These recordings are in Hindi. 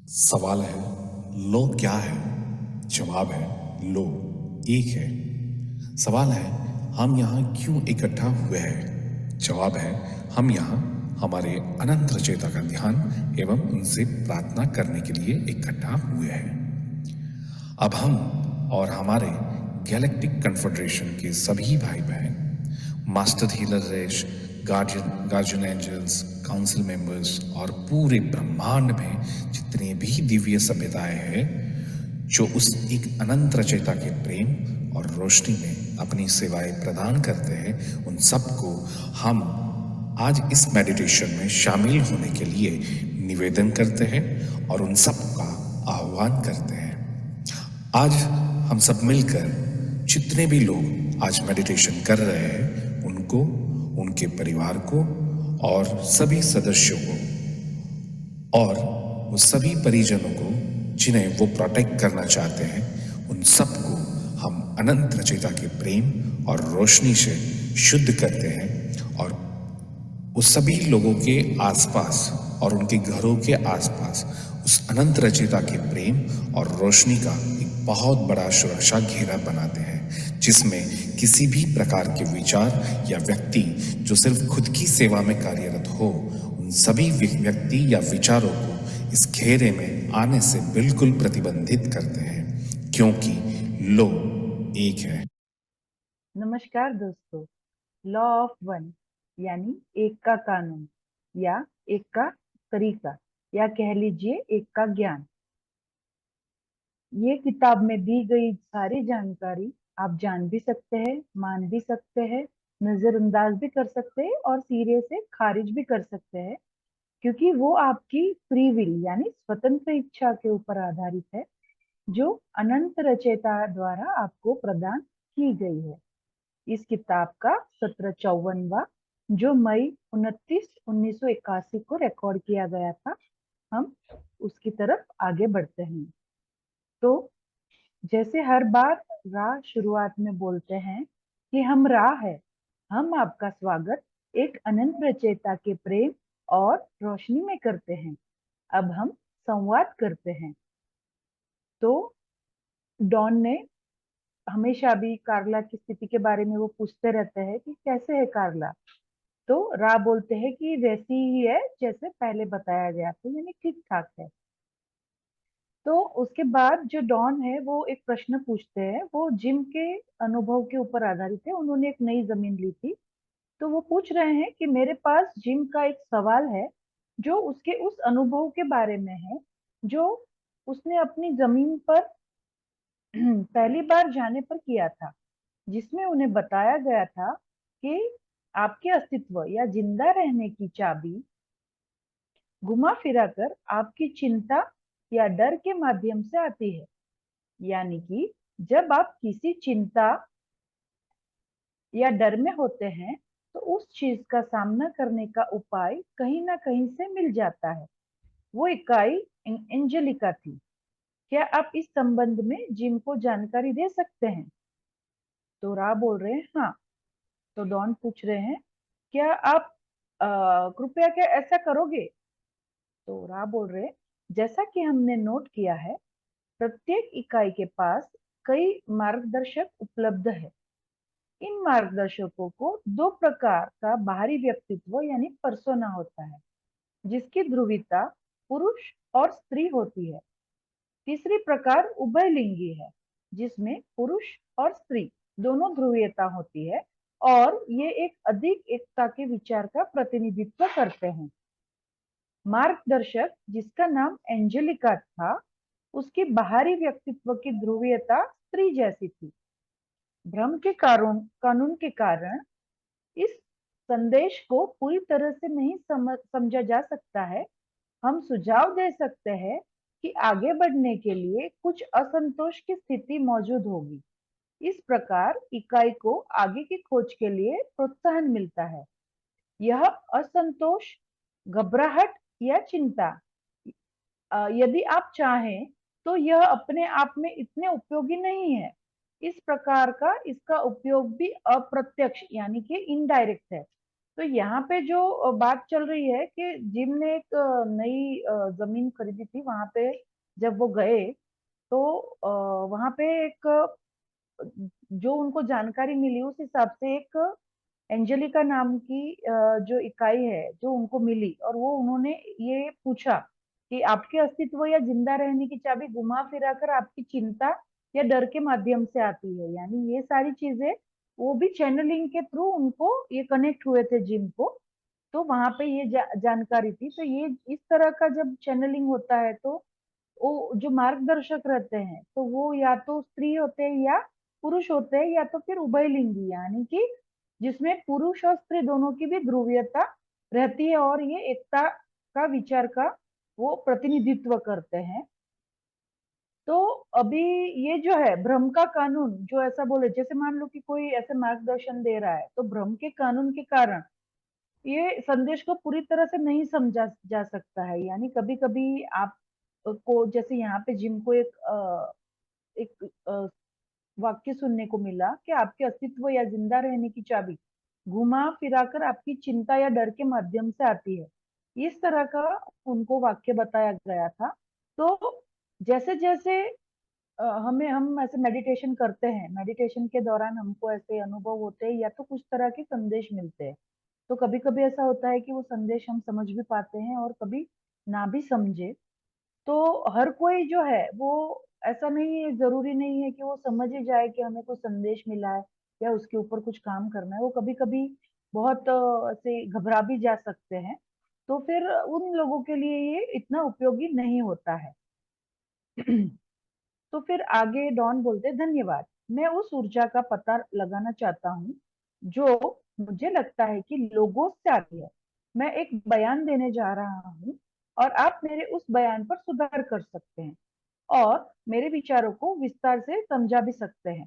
सवाल है लो क्या है? जवाब है लो एक है। सवाल है हम यहाँ क्यों इकट्ठा हुए हैं? जवाब है हम यहाँ हमारे अनंत रचयिता का ध्यान एवं उनसे प्रार्थना करने के लिए इकट्ठा हुए हैं। अब हम और हमारे गैलेक्टिक कन्फेडरेशन के सभी भाई बहन, मास्टर हीलर रेश, गार्जियन एंजल्स, काउंसिल मेंबर्स और पूरे ब्रह्मांड में जितने भी दिव्य सभ्यताएं हैं जो उस एक अनंत रचयिता के प्रेम और रोशनी में अपनी सेवाएं प्रदान करते हैं, उन सबको हम आज इस मेडिटेशन में शामिल होने के लिए निवेदन करते हैं और उन सबका आह्वान करते हैं। आज हम सब मिलकर जितने भी लोग आज मेडिटेशन कर रहे हैं उनको, उनके परिवार को और सभी सदस्यों को और वो सभी परिजनों को जिन्हें वो प्रोटेक्ट करना चाहते हैं, उन सबको हम अनंत रचयिता के प्रेम और रोशनी से शुद्ध करते हैं और उस सभी लोगों के आसपास और उनके घरों के आसपास उस अनंत रचयिता के प्रेम और रोशनी का एक बहुत बड़ा सुरक्षा घेरा बनाते हैं, जिसमें किसी भी प्रकार के विचार या व्यक्ति जो सिर्फ खुद की सेवा में कार्यरत हो, उन सभी व्यक्ति या विचारों को इस घेरे में आने से बिल्कुल प्रतिबंधित करते हैं, क्योंकि लो एक है। नमस्कार दोस्तों। लॉ ऑफ वन यानी एक का कानून या एक का तरीका या कह लीजिए एक का ज्ञान, ये किताब में दी गई सारी जानकारी आप जान भी सकते हैं, मान भी सकते हैं, नजरअंदाज भी कर सकते हैं और सिरे से खारिज भी कर सकते हैं, क्योंकि वो आपकी फ्री विल यानी स्वतंत्र इच्छा के ऊपर आधारित है, जो अनंत रचयिता द्वारा आपको प्रदान की गई है। इस किताब का सत्र 54वां, जो मई 29 1981 को रिकॉर्ड किया गया था, हम उसकी तरफ आगे बढ़ते हैं। तो जैसे हर बार राह शुरुआत में बोलते हैं कि हम राह है, हम आपका स्वागत एक अनंत रचयिता के प्रेम और रोशनी में करते हैं। अब हम संवाद करते हैं। तो डॉन ने हमेशा भी कार्ला की स्थिति के बारे में वो पूछते रहते हैं कि कैसे है कार्ला। तो रा बोलते हैं कि वैसी ही है जैसे पहले बताया गया था, यानी ठीक ठाक है। तो उसके बाद जो डॉन है वो एक प्रश्न पूछते हैं, वो जिम के अनुभव के ऊपर आधारित है। उन्होंने एक नई जमीन ली थी, तो वो पूछ रहे हैं कि मेरे पास जिम का एक सवाल है जो उसके उस अनुभव के बारे में है जो उसने अपनी जमीन पर पहली बार जाने पर किया था, जिसमें उन्हें बताया गया था कि आपके अस्तित्व या जिंदा रहने की चाबी घुमा फिरा कर आपकी चिंता या डर के माध्यम से आती है। यानी कि जब आप किसी चिंता या डर में होते हैं, तो उस चीज का सामना करने का उपाय कहीं ना कहीं से मिल जाता है। वो इकाई एंजेलिका थी। क्या आप इस संबंध में जिम को जानकारी दे सकते हैं? तो रा बोल रहे हैं हाँ। तो डॉन पूछ रहे हैं क्या आप कृपया क्या ऐसा करोगे? तो रा बोल रहे हैं जैसा कि हमने नोट किया है, प्रत्येक इकाई के पास कई मार्गदर्शक उपलब्ध है। इन मार्गदर्शकों को दो प्रकार का बाहरी व्यक्तित्व यानी पर्सोना होता है, जिसकी ध्रुवीयता पुरुष और स्त्री होती है। तीसरी प्रकार उभयलिंगी है, जिसमें पुरुष और स्त्री दोनों ध्रुवीयता होती है और ये एक अधिक एकता के विचार का प्रतिनिधित्व करते हैं। मार्गदर्शक जिसका नाम एंजेलिका था, उसकी बाहरी व्यक्तित्व की ध्रुवीयता स्त्री जैसी थी। भ्रम के कानून के कारण इस संदेश को पूरी तरह से नहीं समझा जा सकता है। हम सुझाव दे सकते हैं कि आगे बढ़ने के लिए कुछ असंतोष की स्थिति मौजूद होगी। इस प्रकार इकाई को आगे की खोज के लिए प्रोत्साहन मिलता है। यह असंतोष, घबराहट या चिंता, यदि आप चाहें तो यह अपने आप में इतने उपयोगी नहीं है। इस प्रकार का इसका उपयोग भी अप्रत्यक्ष यानी कि इनडायरेक्ट है। तो यहाँ पे जो बात चल रही है कि जिम ने एक नई जमीन खरीदी थी, वहां पे जब वो गए तो वहां पे एक जो उनको जानकारी मिली उस हिसाब से एक एंजेलिका नाम की जो इकाई है जो उनको मिली, और वो उन्होंने ये पूछा कि आपके अस्तित्व या जिंदा रहने की चाबी घुमा फिरा कर आपकी चिंता या डर के माध्यम से आती है। यानी ये सारी चीजें वो भी चैनलिंग के थ्रू उनको ये कनेक्ट हुए थे जिम को। तो वहां पे ये जानकारी थी। तो ये इस तरह का जब चैनलिंग होता है तो वो जो मार्गदर्शक रहते हैं तो वो या तो स्त्री होते हैं या पुरुष होते हैं, या तो फिर उभयलिंगी, यानी कि जिसमें पुरुष और स्त्री दोनों की भी ध्रुवीयता रहती है, और ये एकता का विचार का वो प्रतिनिधित्व करते हैं। तो अभी ये जो है भ्रम का कानून, जो ऐसा बोले, जैसे मान लो कि कोई ऐसे मार्गदर्शन दे रहा है तो भ्रम के कानून के कारण ये संदेश को पूरी तरह से नहीं समझा जा सकता है। यानी कभी कभी आप को, जैसे यहाँ पे जिम को एक वाक्य सुनने को मिला कि आपके अस्तित्व या जिंदा रहने की चाबी घुमा फिराकर आपकी चिंता या डर के माध्यम से आती है, इस तरह का उनको वाक्य बताया गया था। तो जैसे जैसे हम ऐसे मेडिटेशन करते हैं, मेडिटेशन के दौरान हमको ऐसे अनुभव होते हैं या तो कुछ तरह के संदेश मिलते हैं। तो कभी कभी ऐसा होता है कि वो संदेश हम समझ भी पाते हैं और कभी ना भी समझे। तो हर कोई जो है वो, ऐसा नहीं है, जरूरी नहीं है कि वो समझ ही जाए कि हमें कोई संदेश मिला है या उसके ऊपर कुछ काम करना है। वो कभी कभी बहुत ऐसे घबरा भी जा सकते हैं। तो फिर उन लोगों के लिए ये इतना उपयोगी नहीं होता है। तो फिर आगे डॉन बोलते, धन्यवाद, मैं उस ऊर्जा का पता लगाना चाहता हूँ जो मुझे लगता है कि लोगों से आती है। मैं एक बयान देने जा रहा हूँ और आप मेरे उस बयान पर सुधार कर सकते हैं और मेरे विचारों को विस्तार से समझा भी सकते हैं।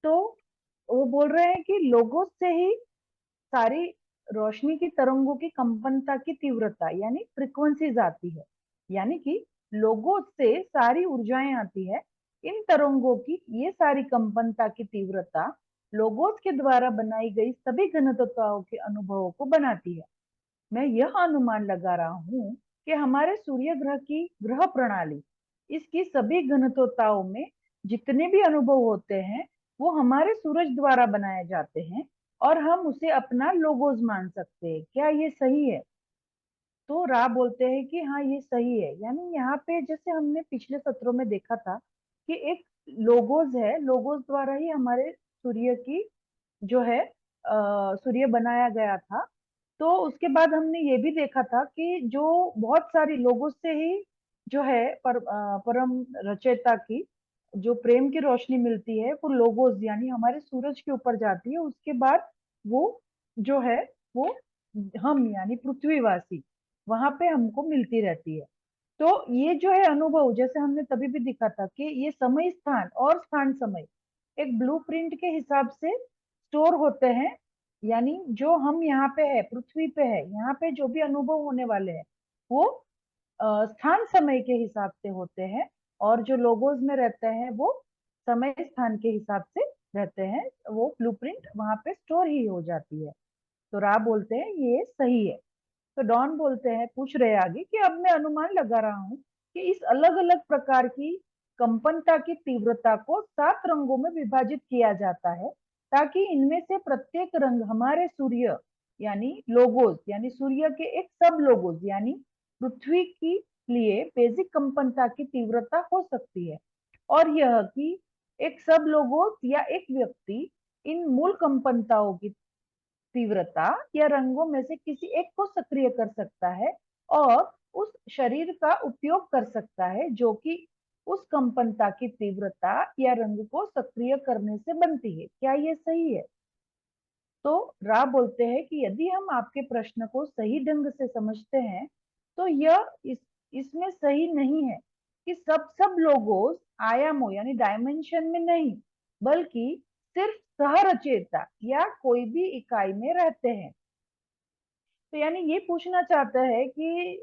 तो वो बोल रहे हैं कि लोगों से ही सारी रोशनी की तरंगों की कंपनता की तीव्रता यानी फ्रीक्वेंसीज आती है। यानी कि लोगों से सारी ऊर्जाएं आती है। इन तरंगों की ये सारी कंपनता की तीव्रता लोगों के द्वारा बनाई गई सभी घनत्वताओं के अनुभवों को बनाती है। मैं यह अनुमान लगा रहा हूँ कि हमारे सूर्य ग्रह की ग्रह प्रणाली, इसकी सभी घनत्वताओं में जितने भी अनुभव होते हैं वो हमारे सूरज द्वारा बनाए जाते हैं और हम उसे अपना लोगोस मान सकते हैं। क्या ये सही है? तो रा बोलते हैं कि हाँ ये सही है। यानी यहाँ पे जैसे हमने पिछले सत्रों में देखा था कि एक लोगोस है, लोगोस द्वारा ही हमारे सूर्य की जो है सूर्य बनाया गया था। तो उसके बाद हमने ये भी देखा था कि जो बहुत सारी लोगों से ही जो है परम रचयिता की जो प्रेम की रोशनी मिलती है वो लोगोस यानी हमारे सूरज के ऊपर जाती है। उसके बाद वो जो है वो हम यानी पृथ्वीवासी वहां पे हमको मिलती रहती है। तो ये जो है अनुभव, जैसे हमने तभी भी दिखा था कि ये समय स्थान और स्थान समय एक ब्लूप्रिंट के हिसाब से स्टोर होते हैं। यानी जो हम यहाँ पे है, पृथ्वी पे है, यहाँ पे जो भी अनुभव होने वाले हैं वो स्थान समय के हिसाब से होते हैं, और जो लोगोस में रहते हैं वो समय स्थान के हिसाब से रहते हैं। वो ब्लूप्रिंट वहां पे स्टोर ही हो जाती है। तो रा बोलते हैं ये सही है। तो डॉन बोलते हैं, पूछ रहे आगे कि अब मैं अनुमान लगा रहा हूँ कि इस अलग अलग प्रकार की कंपनता की तीव्रता को 7 रंगों में विभाजित किया जाता है ताकि इनमें से प्रत्येक रंग हमारे सूर्य यानी लोगोस यानी सूर्य के एक सब लोगोस यानी पृथ्वी की लिए बेसिक कंपनता की तीव्रता हो सकती है, और यह कि एक सब लोगोस या एक व्यक्ति इन मूल कंपनताओं की तीव्रता या रंगों में से किसी एक को सक्रिय कर सकता है और उस शरीर का उपयोग कर सकता है जो कि उस कंपनता की तीव्रता या रंग को सक्रिय करने से बनती है। क्या ये सही है? तो रा बोलते हैं कि यदि हम आपके प्रश्न को सही ढंग से समझते हैं तो यह इसमें सही नहीं है कि सब लोगों आयामों यानी डायमेंशन में नहीं, बल्कि सिर्फ सहरचेता या कोई भी इकाई में रहते हैं। तो यानी ये पूछना चाहता है कि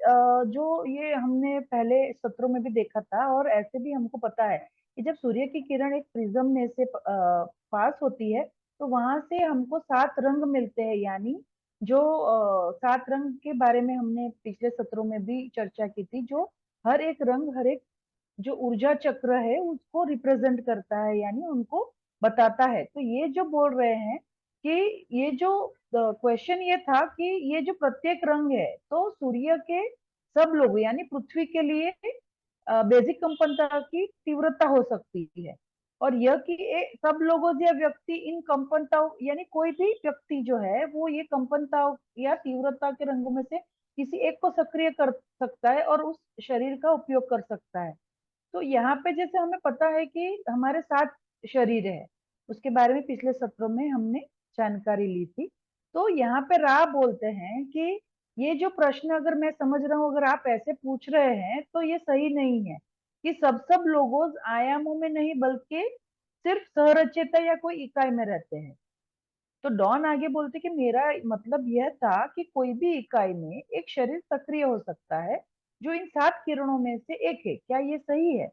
जो ये हमने पहले सत्रों में भी देखा था और ऐसे भी हमको पता है कि जब सूर्य की किरण एक प्रिज्म में से पास होती है तो वहां से हमको 7 रंग मिलते हैं। यानी जो 7 रंग के बारे में हमने पिछले सत्रों में भी चर्चा की थी, जो हर एक रंग, हर एक जो ऊर्जा चक्र है उसको रिप्रेजेंट करता है, यानी उनको बताता है। तो ये जो बोल रहे हैं कि ये जो क्वेश्चन ये था कि ये जो प्रत्येक रंग है तो सूर्य के सब लोग यानी पृथ्वी के लिए बेसिक कंपनता की तीव्रता हो सकती है। और यह कि सब लोगों या व्यक्ति इन कंपनताओं यानी कोई भी व्यक्ति जो है वो ये कंपनताओं या तीव्रता के रंगों में से किसी एक को सक्रिय कर सकता है और उस शरीर का उपयोग कर सकता है। तो यहाँ पे जैसे हमें पता है कि हमारे 7 शरीर है, उसके बारे में पिछले सत्रों में हमने जानकारी ली थी। तो यहाँ पे रा बोलते हैं कि ये जो प्रश्न अगर मैं समझ रहा हूँ, अगर आप ऐसे पूछ रहे हैं तो ये सही नहीं है कि सब लोगों आयामों में नहीं बल्कि सिर्फ सहरचेता या कोई इकाई में रहते हैं। तो डॉन आगे बोलते कि मेरा मतलब यह था कि कोई भी इकाई में एक शरीर सक्रिय हो सकता है जो इन 7 किरणों में से एक है। क्या ये सही है?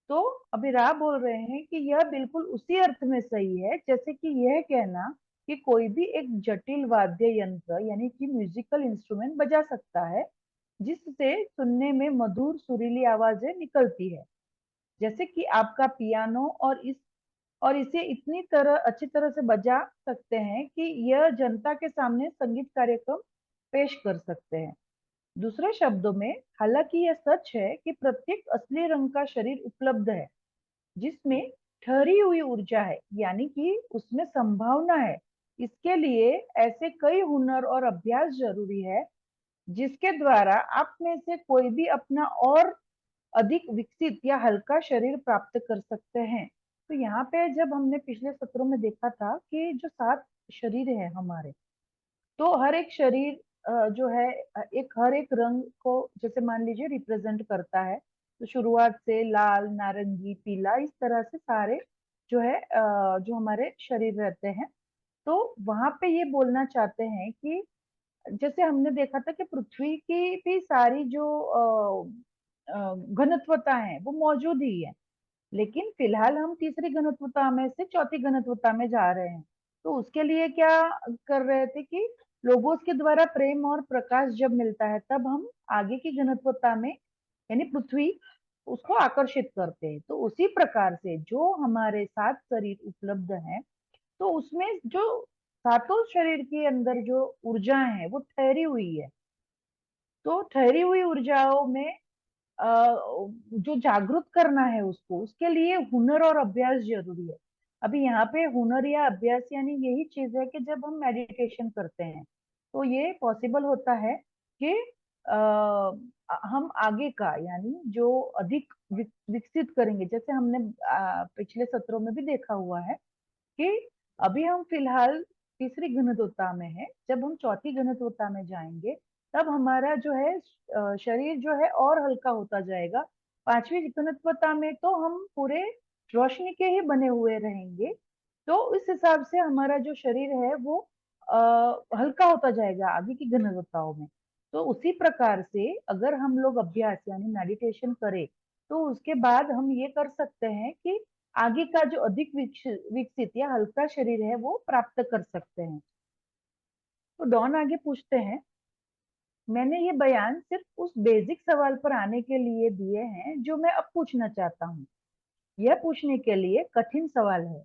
तो अभिराम बोल रहे हैं कि यह बिल्कुल उसी अर्थ में सही है जैसे कि यह कहना कि कोई भी एक जटिल वाद्य यंत्र यानी कि म्यूजिकल इंस्ट्रूमेंट बजा सकता है जिससे सुनने में मधुर सुरीली आवाजें निकलती है, जैसे कि आपका पियानो। और इसे इतनी तरह अच्छी तरह से बजा सकते हैं कि यह जनता के सामने संगीत कार्यक्रम पेश कर सकते हैं। दूसरे शब्दों में, हालांकि यह सच है कि प्रत्येक असली रंग का शरीर उपलब्ध है जिसमें ठहरी हुई ऊर्जा है यानी कि उसमें संभावना है, इसके लिए ऐसे कई हुनर और अभ्यास जरूरी है जिसके द्वारा आप में से कोई भी अपना और अधिक विकसित या हल्का शरीर प्राप्त कर सकते हैं। तो यहाँ पे जब हमने पिछले सत्रों में देखा था कि जो 7 शरीर है हमारे, तो हर एक शरीर जो है एक हर एक रंग को जैसे मान लीजिए रिप्रेजेंट करता है। तो शुरुआत से लाल, नारंगी, पीला, इस तरह से सारे जो है जो हमारे शरीर रहते हैं। तो वहां पे ये बोलना चाहते हैं कि जैसे हमने देखा था कि पृथ्वी की भी सारी जो घनत्वता है वो मौजूद ही है, लेकिन फिलहाल हम तीसरी घनत्वता में से चौथी घनत्वता में जा रहे हैं। तो उसके लिए क्या कर रहे थे कि लोगोस के द्वारा प्रेम और प्रकाश जब मिलता है तब हम आगे की घनत्वता में यानी पृथ्वी उसको आकर्षित करते हैं। तो उसी प्रकार से जो हमारे 7 शरीर उपलब्ध हैं तो उसमें जो सातों शरीर के अंदर जो ऊर्जा है वो ठहरी हुई है। तो ठहरी हुई ऊर्जाओं में अ, जो जागरूक करना है उसको, उसके लिए हुनर और अभ्यास जरूरी है। अभी यहाँ पे हुनर या अभ्यास यानी यही चीज है कि जब हम मेडिटेशन करते हैं तो ये पॉसिबल होता है कि हम आगे का यानी जो अधिक विकसित करेंगे। जैसे हमने पिछले सत्रों में भी देखा हुआ है कि अभी हम फिलहाल तीसरी घनत्वता में है, जब हम चौथी घनत्वता में जाएंगे तब हमारा जो है शरीर जो है और हल्का होता जाएगा। पांचवी घनत्वता में तो हम पूरे रोशनी के ही बने हुए रहेंगे। तो इस हिसाब से हमारा जो शरीर है वो हल्का होता जाएगा आगे की घनत्वताओं में। तो उसी प्रकार से अगर हम लोग अभ्यास यानी मेडिटेशन करें तो उसके बाद हम ये कर सकते हैं कि आगे का जो अधिक विकसित या हल्का शरीर है वो प्राप्त कर सकते हैं। तो डॉन आगे पूछते हैं, मैंने ये बयान सिर्फ उस बेसिक सवाल पर आने के लिए दिए हैं जो मैं अब पूछना चाहता हूँ। यह पूछने के लिए कठिन सवाल है।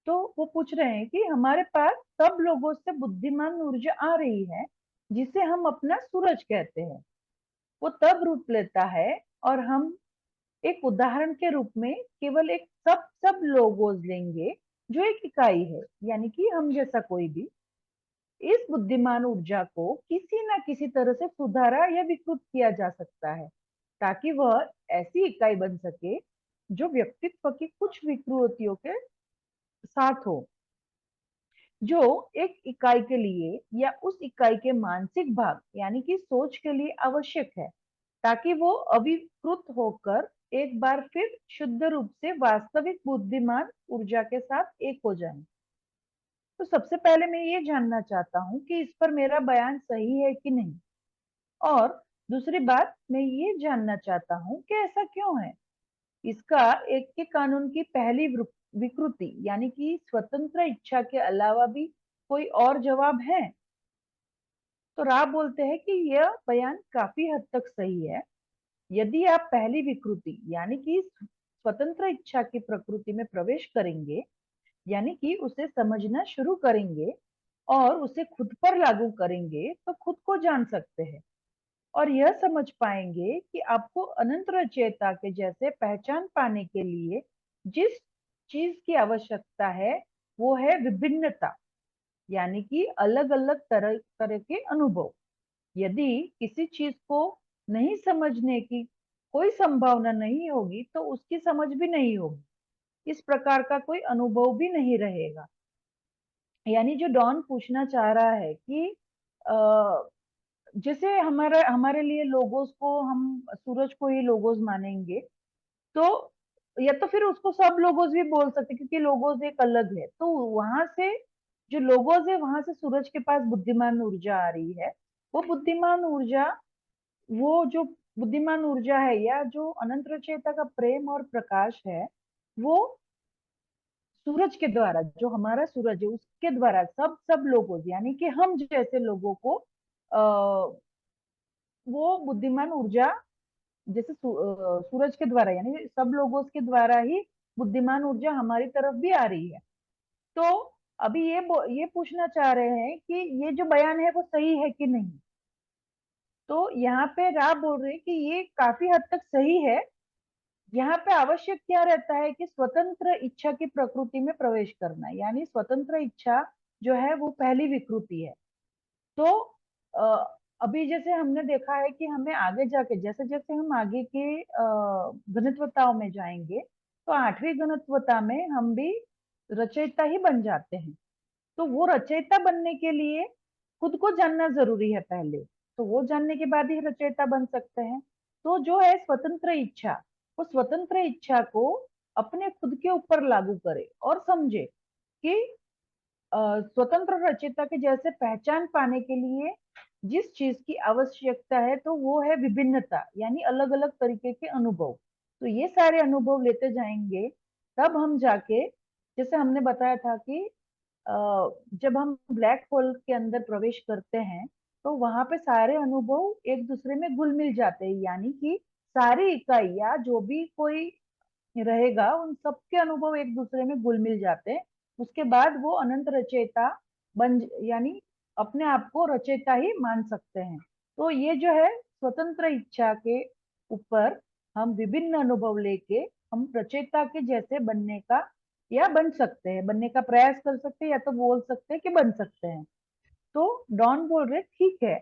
तो वो पूछ रहे हैं कि हमारे पास सब लोगों से बुद्धिमान ऊर्जा आ रही है जिसे हम अपना सूरज कहते हैं। वो तब रूप लेता है और हम एक उदाहरण के रूप में केवल एक सब सब लोगोज लेंगे जो एक इकाई है यानी कि हम जैसा कोई भी। इस बुद्धिमान ऊर्जा को किसी ना किसी तरह से सुधारा या विकृत किया जा सकता है ताकि वह ऐसी इकाई बन सके जो व्यक्तित्व की कुछ विकृतियों के साथ हो, जो एक इकाई के लिए या उस इकाई के मानसिक भाग यानी कि सोच के लिए आवश्यक है ताकि वो अविकृत होकर एक बार फिर शुद्ध रूप से वास्तविक बुद्धिमान ऊर्जा के साथ एक हो जाए। तो सबसे पहले मैं ये जानना चाहता हूँ कि इस पर मेरा बयान सही है कि नहीं, और दूसरी बात मैं ये जानना चाहता हूँ कि ऐसा क्यों है। इसका एक के कानून की पहली विकृति यानी कि स्वतंत्र इच्छा के अलावा भी कोई और जवाब है। तो राव बोलते हैं कि यह बयान काफी हद तक सही है। यदि आप पहली विकृति यानी कि स्वतंत्र इच्छा की प्रकृति में प्रवेश करेंगे, यानी कि उसे समझना शुरू करेंगे और उसे खुद पर लागू करेंगे, तो खुद को जान सकते हैं और यह समझ पाएंगे कि आपको अनंत रचयिता के जैसे पहचान पाने के लिए जिस चीज की आवश्यकता है वो है विभिन्नता, यानी कि अलग अलग तरह तरह के अनुभव। यदि किसी चीज को नहीं समझने की कोई संभावना नहीं होगी तो उसकी समझ भी नहीं होगी, इस प्रकार का कोई अनुभव भी नहीं रहेगा। यानी जो डॉन पूछना चाह रहा है कि जैसे हमारे हमारे लिए लोगोस को हम सूरज को ही लोगोस मानेंगे, तो या तो फिर उसको सब लोगोस भी बोल सकते हैं, क्योंकि लोगोस एक अलग है। तो वहां से जो लोगोस है वहां से सूरज के पास बुद्धिमान ऊर्जा आ रही है। वो बुद्धिमान ऊर्जा, वो जो बुद्धिमान ऊर्जा है या जो अनंत रचयिता का प्रेम और प्रकाश है, वो सूरज के द्वारा, जो हमारा सूरज है उसके द्वारा सब सब लोगों यानी कि हम जैसे लोगों को वो बुद्धिमान ऊर्जा जैसे सूरज के द्वारा यानी सब लोगों के द्वारा ही बुद्धिमान ऊर्जा हमारी तरफ भी आ रही है। तो अभी ये पूछना चाह रहे हैं कि ये जो बयान है वो सही है कि नहीं। तो यहाँ पे राव बोल रहे हैं कि ये काफी हद तक सही है। यहाँ पे आवश्यक क्या रहता है कि स्वतंत्र इच्छा की प्रकृति में प्रवेश करना, यानी स्वतंत्र इच्छा जो है वो पहली विकृति है। तो अभी जैसे हमने देखा है कि हमें आगे जाके जैसे जैसे हम आगे के गणितवताओं में जाएंगे, तो आठवीं गणितवता में हम भी रचयिता ही बन जाते हैं। तो वो रचयिता बनने के लिए खुद को जानना जरूरी है पहले, तो वो जानने के बाद ही रचयिता बन सकते हैं। तो जो है स्वतंत्र इच्छा, वो स्वतंत्र इच्छा को अपने खुद के ऊपर लागू करे और समझे कि स्वतंत्र रचयिता के जैसे पहचान पाने के लिए जिस चीज की आवश्यकता है तो वो है विभिन्नता, यानी अलग अलग तरीके के अनुभव। तो ये सारे अनुभव लेते जाएंगे, तब हम जाके, जैसे हमने बताया था कि जब हम ब्लैक होल के अंदर प्रवेश करते हैं तो वहां पे सारे अनुभव एक दूसरे में घुल मिल जाते हैं, यानी कि सारी इकाइयां जो भी कोई रहेगा उन सबके अनुभव एक दूसरे में घुल मिल जाते हैं। उसके बाद वो अनंत रचयिता यानी अपने आप को रचयिता ही मान सकते हैं। तो ये जो है स्वतंत्र इच्छा के ऊपर हम विभिन्न अनुभव लेके हम रचयिता के जैसे बनने का या बन सकते हैं, बनने का प्रयास कर सकते हैं, या तो बोल सकते हैं कि बन सकते हैं। तो डॉन बोल रहे ठीक है।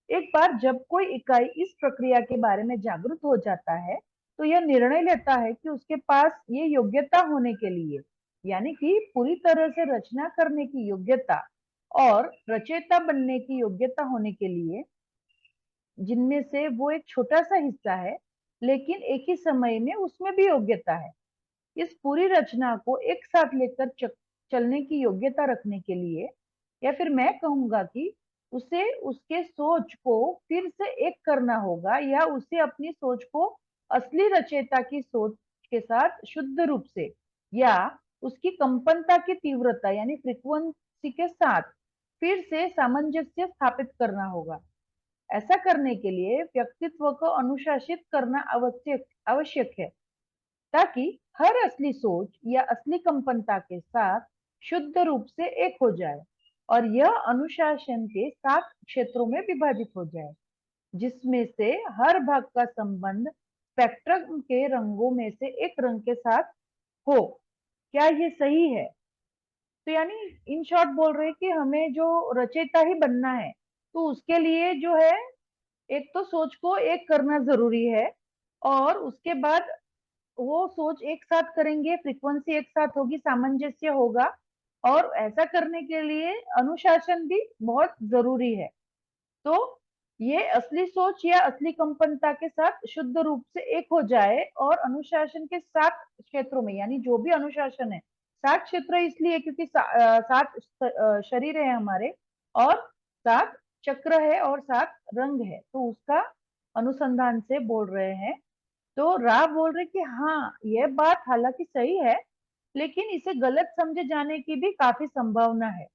एक बार जब कोई इकाई इस प्रक्रिया के बारे में जागरूक हो जाता है तो यह निर्णय लेता है कि उसके पास ये योग्यता होने के लिए, यानी कि पूरी तरह से रचना करने की योग्यता और रचयिता बनने की योग्यता होने के लिए, जिनमें से वो एक छोटा सा हिस्सा है लेकिन एक ही समय में उसमें भी योग्यता है, इस पूरी रचना को एक साथ लेकर चलने की योग्यता रखने के लिए, या फिर मैं कहूंगा कि उसे उसके सोच को फिर से एक करना होगा, या उसे अपनी सोच को असली रचयिता की सोच के साथ शुद्ध रूप से या उसकी कंपनता की तीव्रता यानी फ्रीक्वेंसी के साथ फिर से सामंजस्य स्थापित करना होगा। ऐसा करने के लिए व्यक्तित्व को अनुशासित करना आवश्यक आवश्यक है, ताकि हर असली सोच या असली कंपनता के साथ शुद्ध रूप से एक हो जाए और यह अनुशासन के 7 क्षेत्रों में विभाजित हो जाए, जिसमें से हर भाग का संबंध स्पेक्ट्रम के रंगों में से एक रंग के साथ हो। क्या ये सही है? तो यानी इन शॉर्ट बोल रहे हैं कि हमें जो रचयिता ही बनना है, तो उसके लिए जो है एक तो सोच को एक करना जरूरी है, और उसके बाद वो सोच एक साथ करेंगे, फ्रीक्वेंसी एक साथ होगी, सामंजस्य होगा, और ऐसा करने के लिए अनुशासन भी बहुत जरूरी है। तो ये असली सोच या असली कंपनता के साथ शुद्ध रूप से एक हो जाए और अनुशासन के 7 क्षेत्रों में, यानी जो भी अनुशासन है 7 क्षेत्र इसलिए क्योंकि 7 शरीर है हमारे, और 7 चक्र है और 7 रंग है, तो उसका अनुसंधान से बोल रहे हैं। तो रा बोल रहे कि हाँ, यह बात हालांकि सही है, लेकिन इसे गलत समझे जाने की भी काफी संभावना है।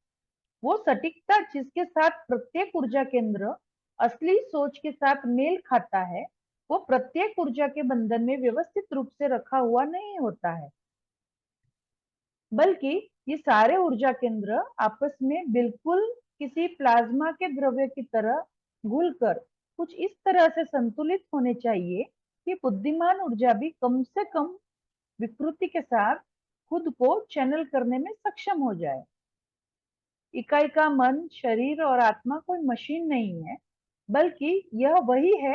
वो सटीकता जिसके साथ प्रत्येक ऊर्जा केंद्र असली सोच के साथ मेल खाता है, वो प्रत्येक ऊर्जा के बंधन में व्यवस्थित रूप से रखा हुआ नहीं होता है, बल्कि ये सारे ऊर्जा केंद्र आपस में बिल्कुल किसी प्लाज्मा के द्रव्य की तरह घुलकर कुछ इस तरह से संतुलित होने चाहिए कि बुद्धिमान ऊर्जा भी कम से कम विकृति के साथ खुद को चैनल करने में सक्षम हो जाए। इकाई का मन, शरीर और आत्मा कोई मशीन नहीं है, बल्कि यह वही है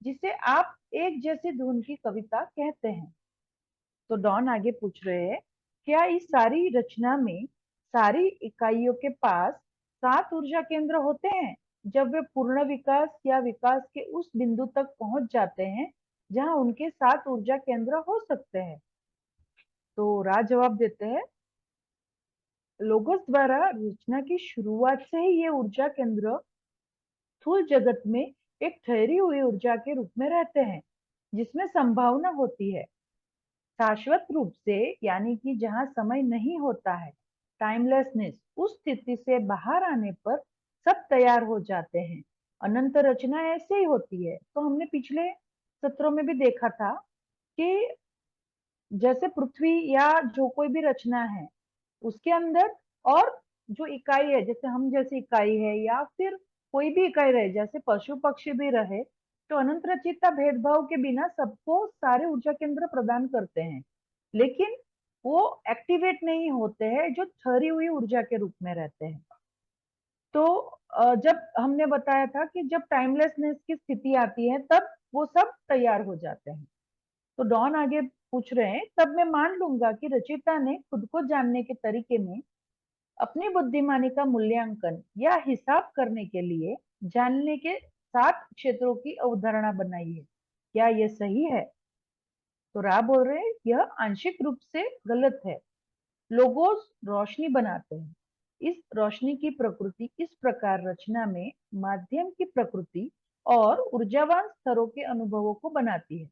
जिसे आप एक जैसी धुन की कविता कहते हैं। तो डॉन आगे पूछ रहे हैं, क्या इस सारी रचना में सारी इकाइयों के पास 7 ऊर्जा केंद्र होते हैं जब वे पूर्ण विकास या विकास के उस बिंदु तक पहुंच जाते हैं जहां उनके 7 ऊर्जा केंद्र हो सकते हैं? तो राज जवाब देते हैं, लोगोस द्वारा रचना की शुरुआत से ही ये ऊर्जा केंद्र स्थूल जगत में एक ठहरी हुई ऊर्जा के रूप में रहते हैं, जिसमें संभावना होती है। शाश्वत रूप से, यानी कि जहां समय नहीं होता है, टाइमलेसनेस, उस स्थिति से बाहर आने पर सब तैयार हो जाते हैं। अनंत रचना ऐसे ही होती है। तो हमने पिछले सत्रों में भी देखा था कि जैसे पृथ्वी या जो कोई भी रचना है, उसके अंदर और जो इकाई है, जैसे हम जैसी इकाई है या फिर कोई भी इकाई रहे, जैसे पशु पक्षी भी रहे, तो अनंत रचिता भेदभाव के बिना सबको सारे ऊर्जा केंद्र प्रदान करते हैं, लेकिन वो एक्टिवेट नहीं होते हैं जो ठहरी हुई ऊर्जा के रूप में रहते हैं। तो जब हमने बताया था कि जब टाइमलेसनेस की स्थिति आती है तब वो सब तैयार हो जाते हैं। तो डॉन आगे पूछ रहे हैं, तब मैं मान लूंगा कि रचिता ने खुद को जानने के तरीके में अपनी बुद्धिमानी का मूल्यांकन या हिसाब करने के लिए जानने के 7 क्षेत्रों की अवधारणा बनाई है। क्या यह सही है? तो रा बोल रहे हैं, यह आंशिक रूप से गलत है। लोगोस रोशनी बनाते हैं। इस रोशनी की प्रकृति इस प्रकार रचना में माध्यम की प्रकृति और ऊर्जावान स्तरों के अनुभवों को बनाती है।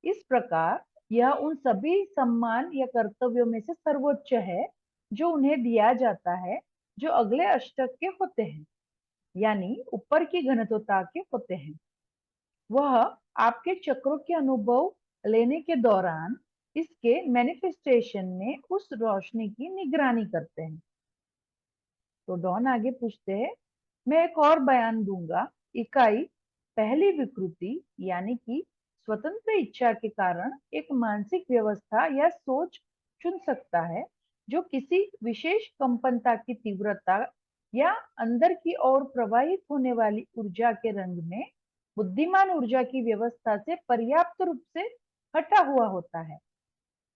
इस प्रकार यह उन सभी सम्मान या कर्तव्यों में से सर्वोच्च है जो उन्हें दिया जाता है, जो अगले अष्टक के होते हैं, यानी ऊपर की घनत्वता के होते हैं। वह आपके चक्रों के अनुभव लेने के दौरान इसके मैनिफेस्टेशन में उस रोशनी की निगरानी करते हैं। तो डॉन आगे पूछते हैं, मैं एक और बयान दूंगा। इकाई पहली विकृति, यानी कि स्वतंत्र इच्छा के कारण एक मानसिक व्यवस्था या सोच चुन सकता है जो किसी विशेष कंपनता की तीव्रता या अंदर की ओर प्रवाहित होने वाली ऊर्जा के रंग में बुद्धिमान ऊर्जा की व्यवस्था से पर्याप्त रूप से हटा हुआ होता है,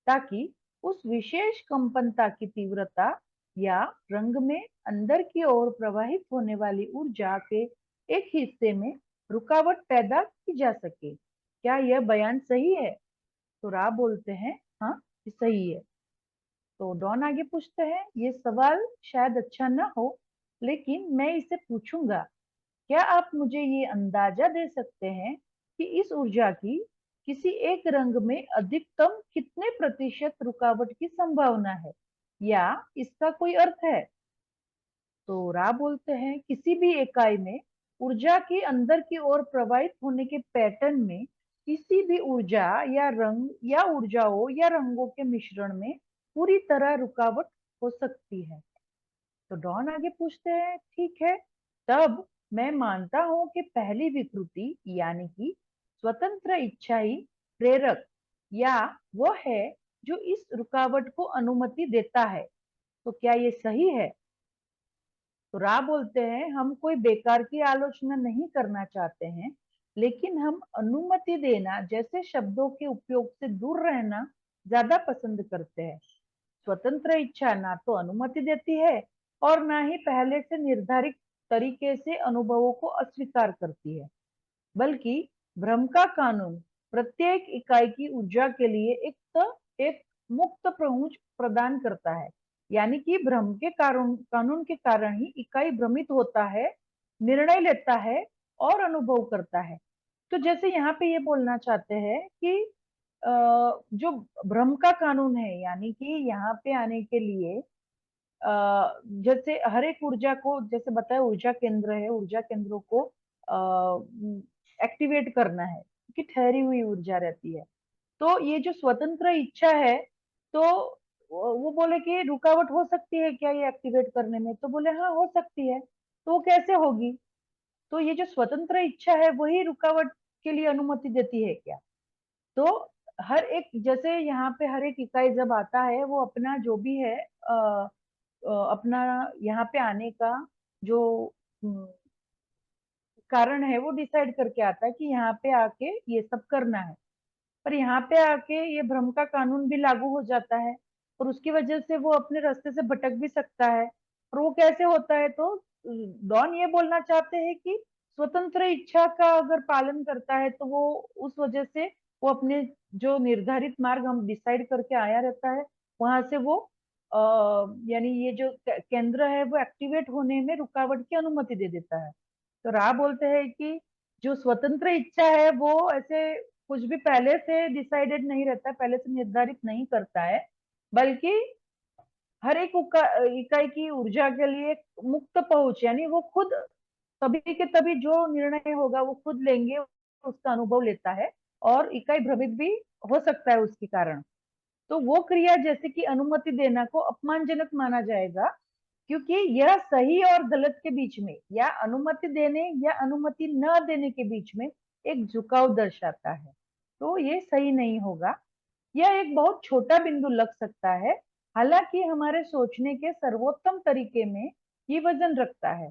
ताकि उस विशेष कंपनता की तीव्रता या रंग में अंदर की ओर प्रवाहित होने वाली ऊर्जा के एक हिस्से में रुकावट पैदा की जा सके। क्या यह बयान सही है? तो रा बोलते हैं, हाँ, ये सही है। तो डॉन आगे पूछते हैं, ये सवाल शायद अच्छा ना हो, लेकिन मैं इसे पूछूंगा। क्या आप मुझे ये अंदाजा दे सकते हैं कि इस ऊर्जा की किसी एक रंग में अधिकतम कितने प्रतिशत रुकावट की संभावना है, या इसका कोई अर्थ है? तो रा बोलते हैं, किसी भी इकाई में ऊर्जा की अंदर की ओर प्रवाहित होने के पैटर्न में किसी भी ऊर्जा या रंग या ऊर्जाओं या रंगों के मिश्रण में पूरी तरह रुकावट हो सकती है। तो डॉन आगे पूछते हैं, ठीक है, तब मैं मानता हूं कि पहली विकृति, यानी कि स्वतंत्र इच्छा ही प्रेरक या वो है जो इस रुकावट को अनुमति देता है। तो क्या ये सही है? तो रा बोलते हैं, हम कोई बेकार की आलोचना नहीं करना चाहते हैं, लेकिन हम अनुमति देना जैसे शब्दों के उपयोग से दूर रहना ज्यादा पसंद करते हैं। स्वतंत्र इच्छा ना तो अनुमति देती है और ना ही पहले से निर्धारित तरीके से अनुभवों को अस्वीकार करती है, बल्कि भ्रम का कानून प्रत्येक इकाई की ऊर्जा के लिए एक मुक्त पहुंच प्रदान करता है। यानी कि भ्रम के कानून के कारण ही इकाई भ्रमित होता है, निर्णय लेता है और अनुभव करता है। तो जैसे यहाँ पे ये बोलना चाहते हैं कि जो भ्रम का कानून है, यानी कि यहाँ पे आने के लिए जैसे हर एक ऊर्जा को, जैसे बताया ऊर्जा केंद्र है, ऊर्जा केंद्रों को एक्टिवेट करना है कि ठहरी हुई ऊर्जा रहती है। तो ये जो स्वतंत्र इच्छा है, तो वो बोले कि रुकावट हो सकती है क्या ये एक्टिवेट करने में? तो बोले हाँ, हो सकती है। तो वो कैसे होगी? तो ये जो स्वतंत्र इच्छा है वही रुकावट के लिए अनुमति देती है क्या? तो हर एक, जैसे यहाँ पे हर एक इकाई जब आता है, वो अपना जो भी है अपना यहाँ पे आने का जो कारण है वो डिसाइड करके आता है कि यहाँ पे आके ये सब करना है। पर यहाँ पे आके ये भ्रम का कानून भी लागू हो जाता है और उसकी वजह से वो अपने रास्ते से भटक भी सकता है। और वो कैसे होता है? तो डॉन ये बोलना चाहते हैं कि स्वतंत्र इच्छा का अगर पालन करता है तो वो उस वजह से वो अपने जो निर्धारित मार्ग हम डिसाइड करके आया रहता है, वहां से वो यानी ये जो केंद्र है वो एक्टिवेट होने में रुकावट की अनुमति दे देता है। तो राह बोलते हैं कि जो स्वतंत्र इच्छा है वो ऐसे कुछ भी पहले से डिसाइडेड नहीं रहता है, पहले से निर्धारित नहीं करता है, बल्कि हर एक इकाई की ऊर्जा के लिए मुक्त पहुंच, यानी वो खुद तभी के तभी जो निर्णय होगा वो खुद लेंगे, उसका अनुभव लेता है और इकाई भ्रमित भी हो सकता है उसके कारण। तो वो क्रिया जैसे कि अनुमति देना को अपमानजनक माना जाएगा, क्योंकि यह सही और गलत के बीच में या अनुमति देने या अनुमति न देने के बीच में एक झुकाव दर्शाता है। तो ये सही नहीं होगा। यह एक बहुत छोटा बिंदु लग सकता है, हालांकि हमारे सोचने के सर्वोत्तम तरीके में ये वजन रखता है।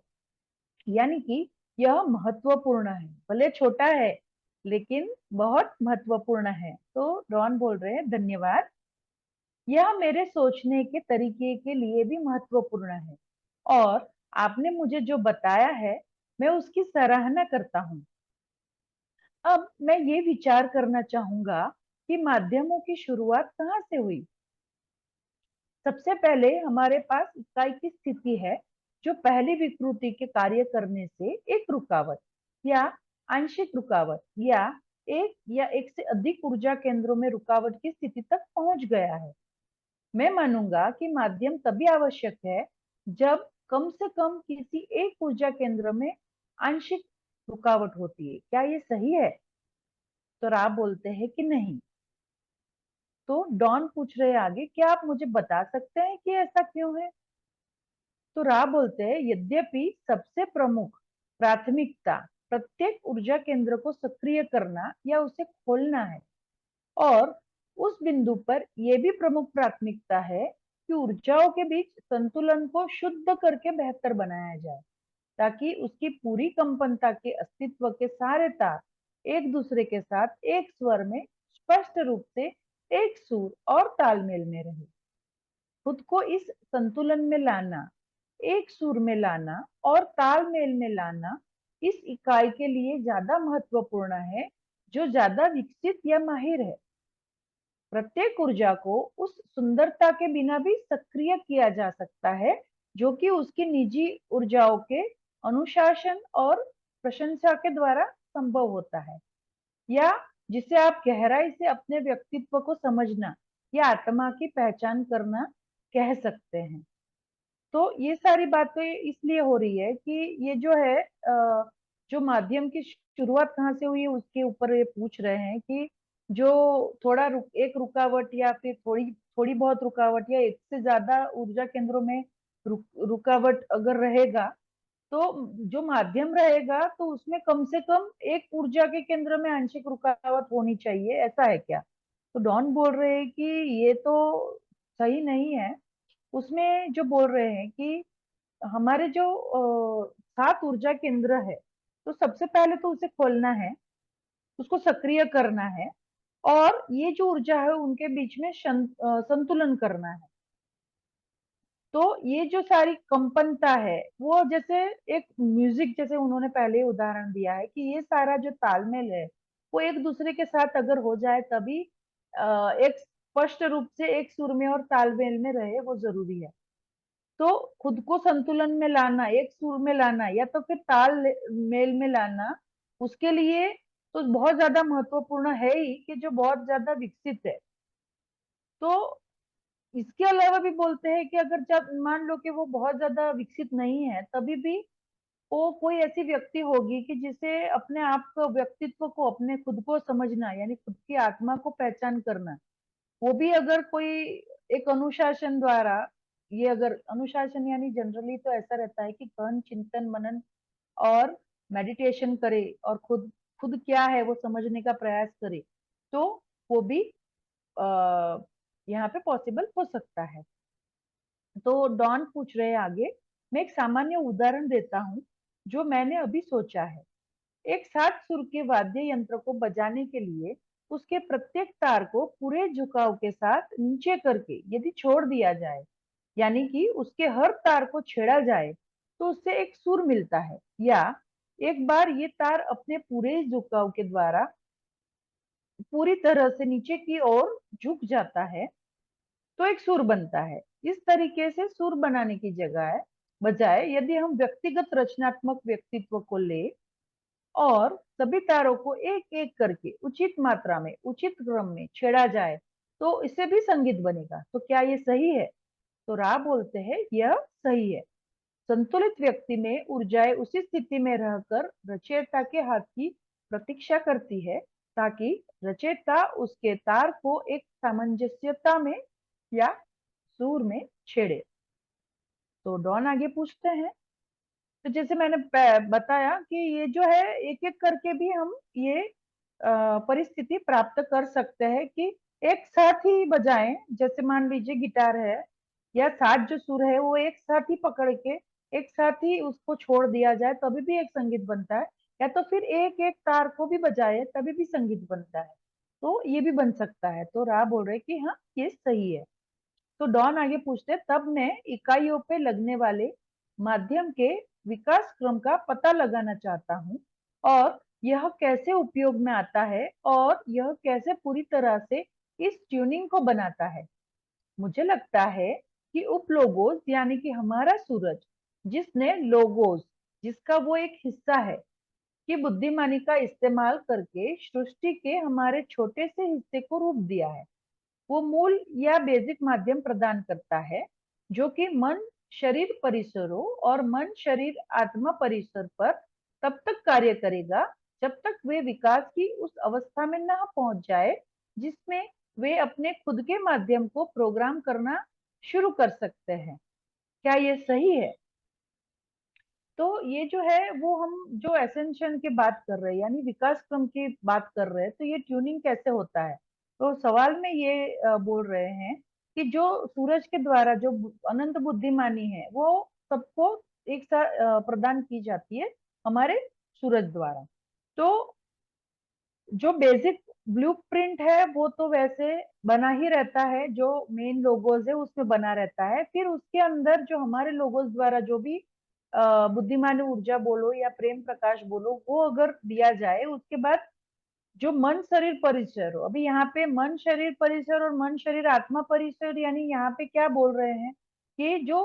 यानी कि यह महत्वपूर्ण है, भले छोटा है लेकिन बहुत महत्वपूर्ण है। तो रॉन बोल रहे हैं, धन्यवाद, यह मेरे सोचने के तरीके के लिए भी महत्वपूर्ण है और आपने मुझे जो बताया है मैं उसकी सराहना करता हूँ। अब मैं ये विचार करना चाहूंगा कि माध्यमों की शुरुआत कहाँ से हुई। सबसे पहले हमारे पास इकाई की स्थिति है, जो पहली विकृति के कार्य करने से एक रुकावट या आंशिक रुकावट या एक से अधिक ऊर्जा केंद्रों में रुकावट की स्थिति तक पहुंच गया है। मैं मानूंगा कि माध्यम तभी आवश्यक है जब कम से कम किसी एक ऊर्जा केंद्र में आंशिक रुकावट होती है। क्या ये सही है? तो आप बोलते हैं कि नहीं। तो डॉन पूछ रहे हैं आगे, क्या आप मुझे बता सकते हैं कि ऐसा क्यों है? तो रा बोलते हैं, यद्यपि सबसे प्रमुख प्राथमिकता प्रत्येक ऊर्जा केंद्र को सक्रिय करना या उसे खोलना है, और उस बिंदु पर यह भी प्रमुख प्राथमिकता है कि ऊर्जाओं के बीच संतुलन को शुद्ध करके बेहतर बनाया जाए, ताकि उसकी पूरी कंपनता के अस्तित्व के सारे तार एक दूसरे के साथ एक स्वर में स्पष्ट रूप से एक सुर और तालमेल में रहे। खुद को इस संतुलन में लाना, एक सुर में लाना और तालमेल में लाना इस इकाई के लिए ज्यादा महत्वपूर्ण है, जो ज्यादा विकसित या माहिर है। प्रत्येक ऊर्जा को उस सुंदरता के बिना भी सक्रिय किया जा सकता है, जो कि उसकी निजी ऊर्जाओं के अनुशासन और प्रशंसा के द्वारा संभव होता है, या जिसे आप गहराई से अपने व्यक्तित्व को समझना या आत्मा की पहचान करना कह सकते हैं। तो ये सारी बातें इसलिए हो रही है कि ये जो है जो माध्यम की शुरुआत कहाँ से हुई है उसके ऊपर ये पूछ रहे हैं कि जो एक रुकावट या फिर थोड़ी थोड़ी बहुत रुकावट या एक से ज्यादा ऊर्जा केंद्रों में रुकावट अगर रहेगा, तो जो माध्यम रहेगा तो उसमें कम से कम एक ऊर्जा के केंद्र में आंशिक रुकावट होनी चाहिए। ऐसा है क्या? तो डॉन बोल रहे हैं कि ये तो सही नहीं है। उसमें जो बोल रहे हैं कि हमारे जो 7 ऊर्जा केंद्र है, तो सबसे पहले तो उसे खोलना है, उसको सक्रिय करना है और ये जो ऊर्जा है उनके बीच में संतुलन करना है। तो ये जो सारी कंपनता है वो जैसे एक म्यूजिक, जैसे उन्होंने पहले उदाहरण दिया है कि ये सारा जो तालमेल है वो एक दूसरे के साथ अगर हो जाए तभी एक स्पष्ट रूप से एक सुर में और तालमेल में रहे, वो जरूरी है। तो खुद को संतुलन में लाना, एक सुर में लाना या तो फिर मेल में लाना, उसके लिए तो बहुत ज्यादा महत्वपूर्ण है ही कि जो बहुत ज्यादा विकसित है। तो इसके अलावा भी बोलते हैं कि अगर जब मान लो कि वो बहुत ज्यादा विकसित नहीं है, तभी भी वो कोई ऐसी व्यक्ति होगी कि जिसे अपने आप को, व्यक्तित्व को, अपने खुद को समझना, यानी खुद की आत्मा को पहचान करना, वो भी अगर कोई एक अनुशासन द्वारा, ये अगर अनुशासन यानी जनरली तो ऐसा रहता है कि गहन चिंतन मनन और मेडिटेशन करे और खुद खुद क्या है वो समझने का प्रयास करे, तो वो भी आ, यहाँ पे पॉसिबल हो सकता है। तो डॉन पूछ रहे हैं आगे, मैं एक सामान्य उदाहरण देता हूँ जो मैंने अभी सोचा है। एक सात सुर के वाद्य यंत्र को बजाने के लिए उसके प्रत्येक तार को पूरे झुकाव के साथ नीचे करके यदि छोड़ दिया जाए, यानी कि उसके हर तार को छेड़ा जाए, तो उससे एक सुर मिलता है। या एक बार ये तार अपने पूरे झुकाव के द्वारा पूरी तरह से नीचे की ओर झुक जाता है, तो एक सुर बनता है। इस तरीके से सुर बनाने की जगह बजाय यदि हम व्यक्तिगत रचनात्मक व्यक्तित्व को ले और सभी तारों को एक एक करके उचित मात्रा में, उचित क्रम में छेड़ा जाए, तो इससे भी संगीत बनेगा। तो क्या ये सही है? तो रा बोलते हैं यह सही है। संतुलित व्यक्ति में ऊर्जाएं उसी स्थिति में रहकर रचयिता के हाथ की प्रतीक्षा करती है, ताकि रचयिता उसके तार को एक सामंजस्यता में या सुर में छेड़े। तो डॉन आगे पूछते हैं, तो जैसे मैंने बताया कि ये जो है एक एक करके भी हम ये परिस्थिति प्राप्त कर सकते हैं कि एक साथ ही बजाएं। जैसे मान लीजिए गिटार है या सात जो सुर है वो एक साथ ही पकड़ के एक साथ ही उसको छोड़ दिया जाए, तभी भी एक संगीत बनता है। या तो फिर एक एक तार को भी बजाए तभी भी संगीत बनता है। तो ये भी बन सकता है। तो रा बोल रहे कि हाँ ये सही है। तो डॉन आगे पूछते, तब मैं इकाइयों पे लगने वाले माध्यम के विकास क्रम का पता लगाना चाहता हूँ, और यह कैसे उपयोग में आता है, और यह कैसे पूरी तरह से इस ट्यूनिंग को बनाता है। मुझे लगता है कि उपलोगोस यानी कि हमारा सूरज, जिसने लोगोस, जिसका वो एक हिस्सा है, की बुद्धिमानी का इस्तेमाल करके सृष्टि के हमारे छोटे से हिस्से को रूप दिया है। वो मूल या बेसिक माध्यम प्रदान करता है जो कि मन शरीर परिसरों और मन शरीर आत्मा परिसर पर तब तक कार्य करेगा जब तक वे विकास की उस अवस्था में न पहुंच जाए जिसमें वे अपने खुद के माध्यम को प्रोग्राम करना शुरू कर सकते हैं। क्या ये सही है? तो ये जो है वो हम जो एसेंशन की बात कर रहे हैं, यानी विकास क्रम की बात कर रहे हैं, तो ये ट्यूनिंग कैसे होता है? तो सवाल में ये बोल रहे हैं कि जो सूरज के द्वारा जो अनंत बुद्धिमानी है वो सबको एक साथ प्रदान की जाती है हमारे सूरज द्वारा। तो जो बेसिक ब्लूप्रिंट है वो तो वैसे बना ही रहता है, जो मेन लोगोज है उसमें बना रहता है। फिर उसके अंदर जो हमारे लोगोज द्वारा जो भी बुद्धिमानी ऊर्जा बोलो या प्रेम प्रकाश बोलो, वो अगर दिया जाए, उसके बाद जो मन शरीर परिसर हो, अभी यहाँ पे मन शरीर परिसर और मन शरीर आत्मा परिसर, यानी यहाँ पे क्या बोल रहे हैं कि जो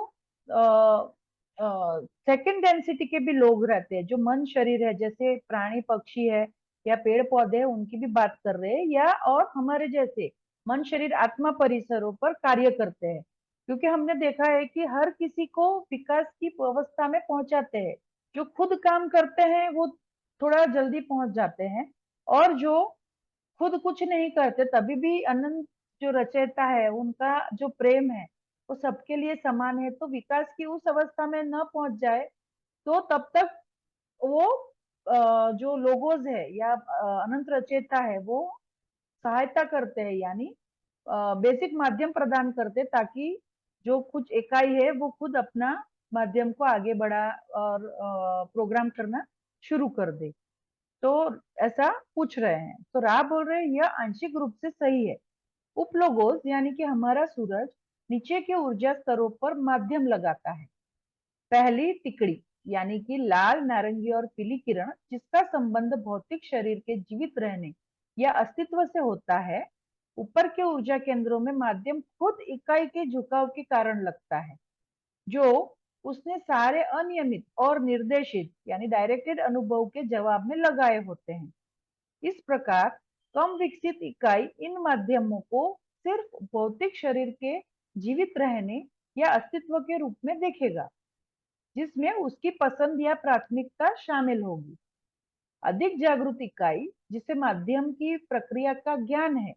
सेकंड डेंसिटी के भी लोग रहते हैं, जो मन शरीर है, जैसे प्राणी पक्षी है या पेड़ पौधे हैं, उनकी भी बात कर रहे हैं, या और हमारे जैसे मन शरीर आत्मा परिसरों पर कार्य करते हैं। क्योंकि हमने देखा है कि हर किसी को विकास की अवस्था में पहुंचाते हैं। जो खुद काम करते हैं वो थोड़ा जल्दी पहुंच जाते हैं, और जो खुद कुछ नहीं करते तभी भी अनंत जो रचयिता है उनका जो प्रेम है वो सबके लिए समान है। तो विकास की उस अवस्था में न पहुंच जाए तो तब तक वो जो लोगोज है या अनंत रचयिता है वो सहायता करते हैं, यानी बेसिक माध्यम प्रदान करते, ताकि जो कुछ इकाई है वो खुद अपना माध्यम को आगे बढ़ा और प्रोग्राम करना शुरू कर दे। तो ऐसा पूछ रहे हैं। तो रा बोल रहे हैं यह आंशिक रूप से सही है। उपलोगोस यानी कि हमारा सूरज नीचे के ऊर्जा स्तरों पर माध्यम लगाता है। पहली तिकड़ी यानी कि लाल, नारंगी और पीली किरण, जिसका संबंध भौतिक शरीर के जीवित रहने या अस्तित्व से होता है, ऊपर के ऊर्जा केंद्रों में माध्यम खुद इकाई के झुकाव के कारण लगता है, जो उसने सारे अनियमित और निर्देशित यानी डायरेक्टेड अनुभव के जवाब में लगाए होते हैं। इस प्रकार कम विकसित इकाई इन माध्यमों को सिर्फ भौतिक शरीर के जीवित रहने या अस्तित्व के रूप में देखेगा, जिसमें उसकी पसंद या प्राथमिकता शामिल होगी। अधिक जागरूक इकाई, जिसे माध्यम की प्रक्रिया का ज्ञान है,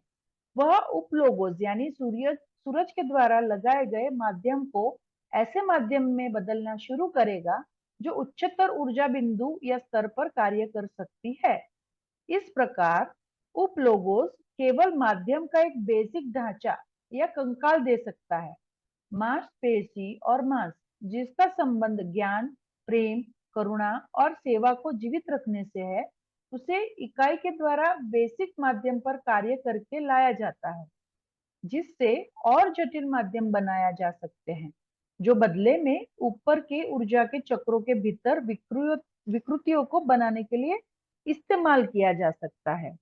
वह उपलोगोस यानी सूरज के द्वारा लगाए गए माध्यम को ऐसे माध्यम में बदलना शुरू करेगा जो उच्चतर ऊर्जा बिंदु या स्तर पर कार्य कर सकती है। इस प्रकार उपलोगोस केवल माध्यम का एक बेसिक ढांचा या कंकाल दे सकता है। मांसपेशी और मांस, जिसका संबंध ज्ञान, प्रेम, करुणा और सेवा को जीवित रखने से है, उसे इकाई के द्वारा बेसिक माध्यम पर कार्य करके लाया जाता है, जिससे और जटिल माध्यम बनाया जा सकते हैं, जो बदले में ऊपर के ऊर्जा के चक्रों के भीतर विकृतियों को बनाने के लिए इस्तेमाल किया जा सकता है।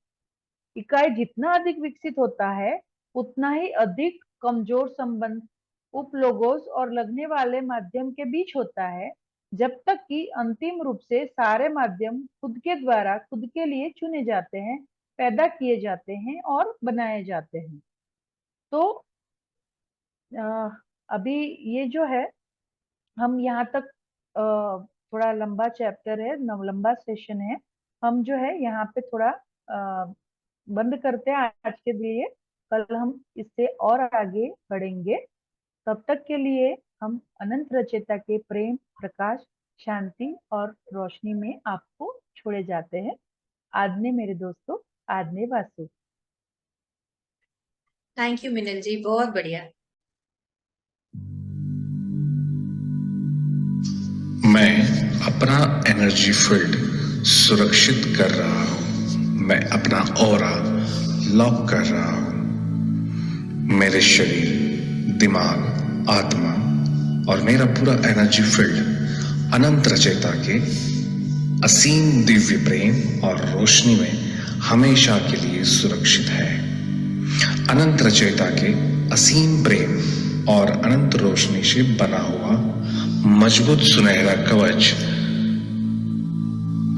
इकाई जितना अधिक विकसित होता है, उतना ही अधिक कमजोर संबंध उपलोगोस और लगने वाले माध्यम के बीच होता है, जब तक कि अंतिम रूप से सारे माध्यम खुद के द्वारा खुद के लिए चुने जाते हैं, पैदा किए जाते हैं और बनाए जाते हैं। तो अभी ये जो है, हम यहाँ तक थोड़ा लंबा चैप्टर है, लंबा सेशन है, हम जो है यहाँ पे थोड़ा बंद करते हैं आज के लिए। कल हम इससे और आगे बढ़ेंगे। तब तक के लिए हम अनंत रचयिता के प्रेम, प्रकाश, शांति और रोशनी में आपको छोड़े जाते हैं। आदने मेरे दोस्तों, आदने वासु। थैंक यू मिनल जी, बहुत बढ़िया। मैं अपना एनर्जी फील्ड सुरक्षित कर रहा हूं। मैं अपना ऑरा लॉक कर रहा हूं। मेरे शरीर, दिमाग, आत्मा और मेरा पूरा एनर्जी फील्ड अनंत रचयिता के असीम दिव्य प्रेम और रोशनी में हमेशा के लिए सुरक्षित है। अनंत रचयिता के असीम प्रेम और अनंत रोशनी से बना हुआ मजबूत सुनहरा कवच,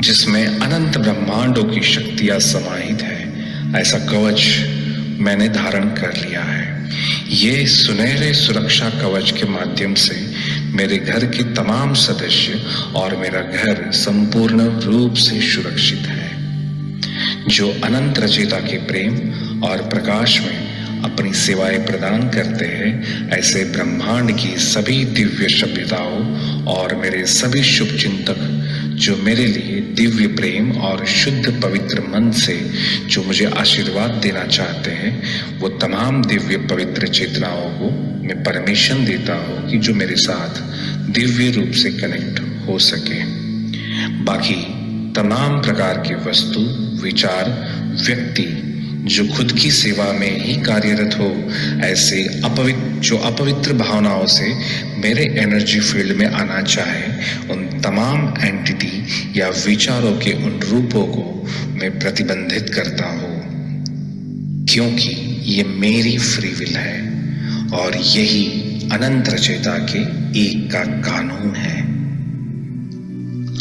जिसमें अनंत ब्रह्मांडों की शक्तियां समाहित है, ऐसा कवच मैंने धारण कर लिया है। ये सुनहरे सुरक्षा कवच के माध्यम से मेरे घर के तमाम सदस्य और मेरा घर संपूर्ण रूप से सुरक्षित है। जो अनंत रचयिता के प्रेम और प्रकाश में अपनी सेवाएं प्रदान करते हैं, ऐसे ब्रह्मांड की सभी दिव्य सभ्यताओं और मेरे सभी शुभ चिंतक जो मेरे लिए दिव्य प्रेम और शुद्ध पवित्र मन से जो मुझे आशीर्वाद देना चाहते हैं, वो तमाम दिव्य पवित्र चेतनाओं को मैं परमिशन देता हूँ कि जो मेरे साथ दिव्य रूप से कनेक्ट हो सके। बाकी तमाम प्रकार की वस्तु, विचार, व्यक्ति जो खुद की सेवा में ही कार्यरत हो, ऐसे अपवित्र भावनाओं से मेरे एनर्जी फील्ड में आना चाहे, उन तमाम एंटिटी या विचारों के उन रूपों को मैं प्रतिबंधित करता हूँ, क्योंकि ये मेरी फ्री विल है और यही अनंत रचयिता के एक का कानून है।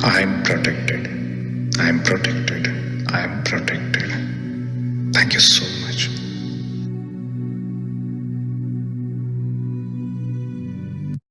I am protected, I am protected, I am protected. Thank you so much.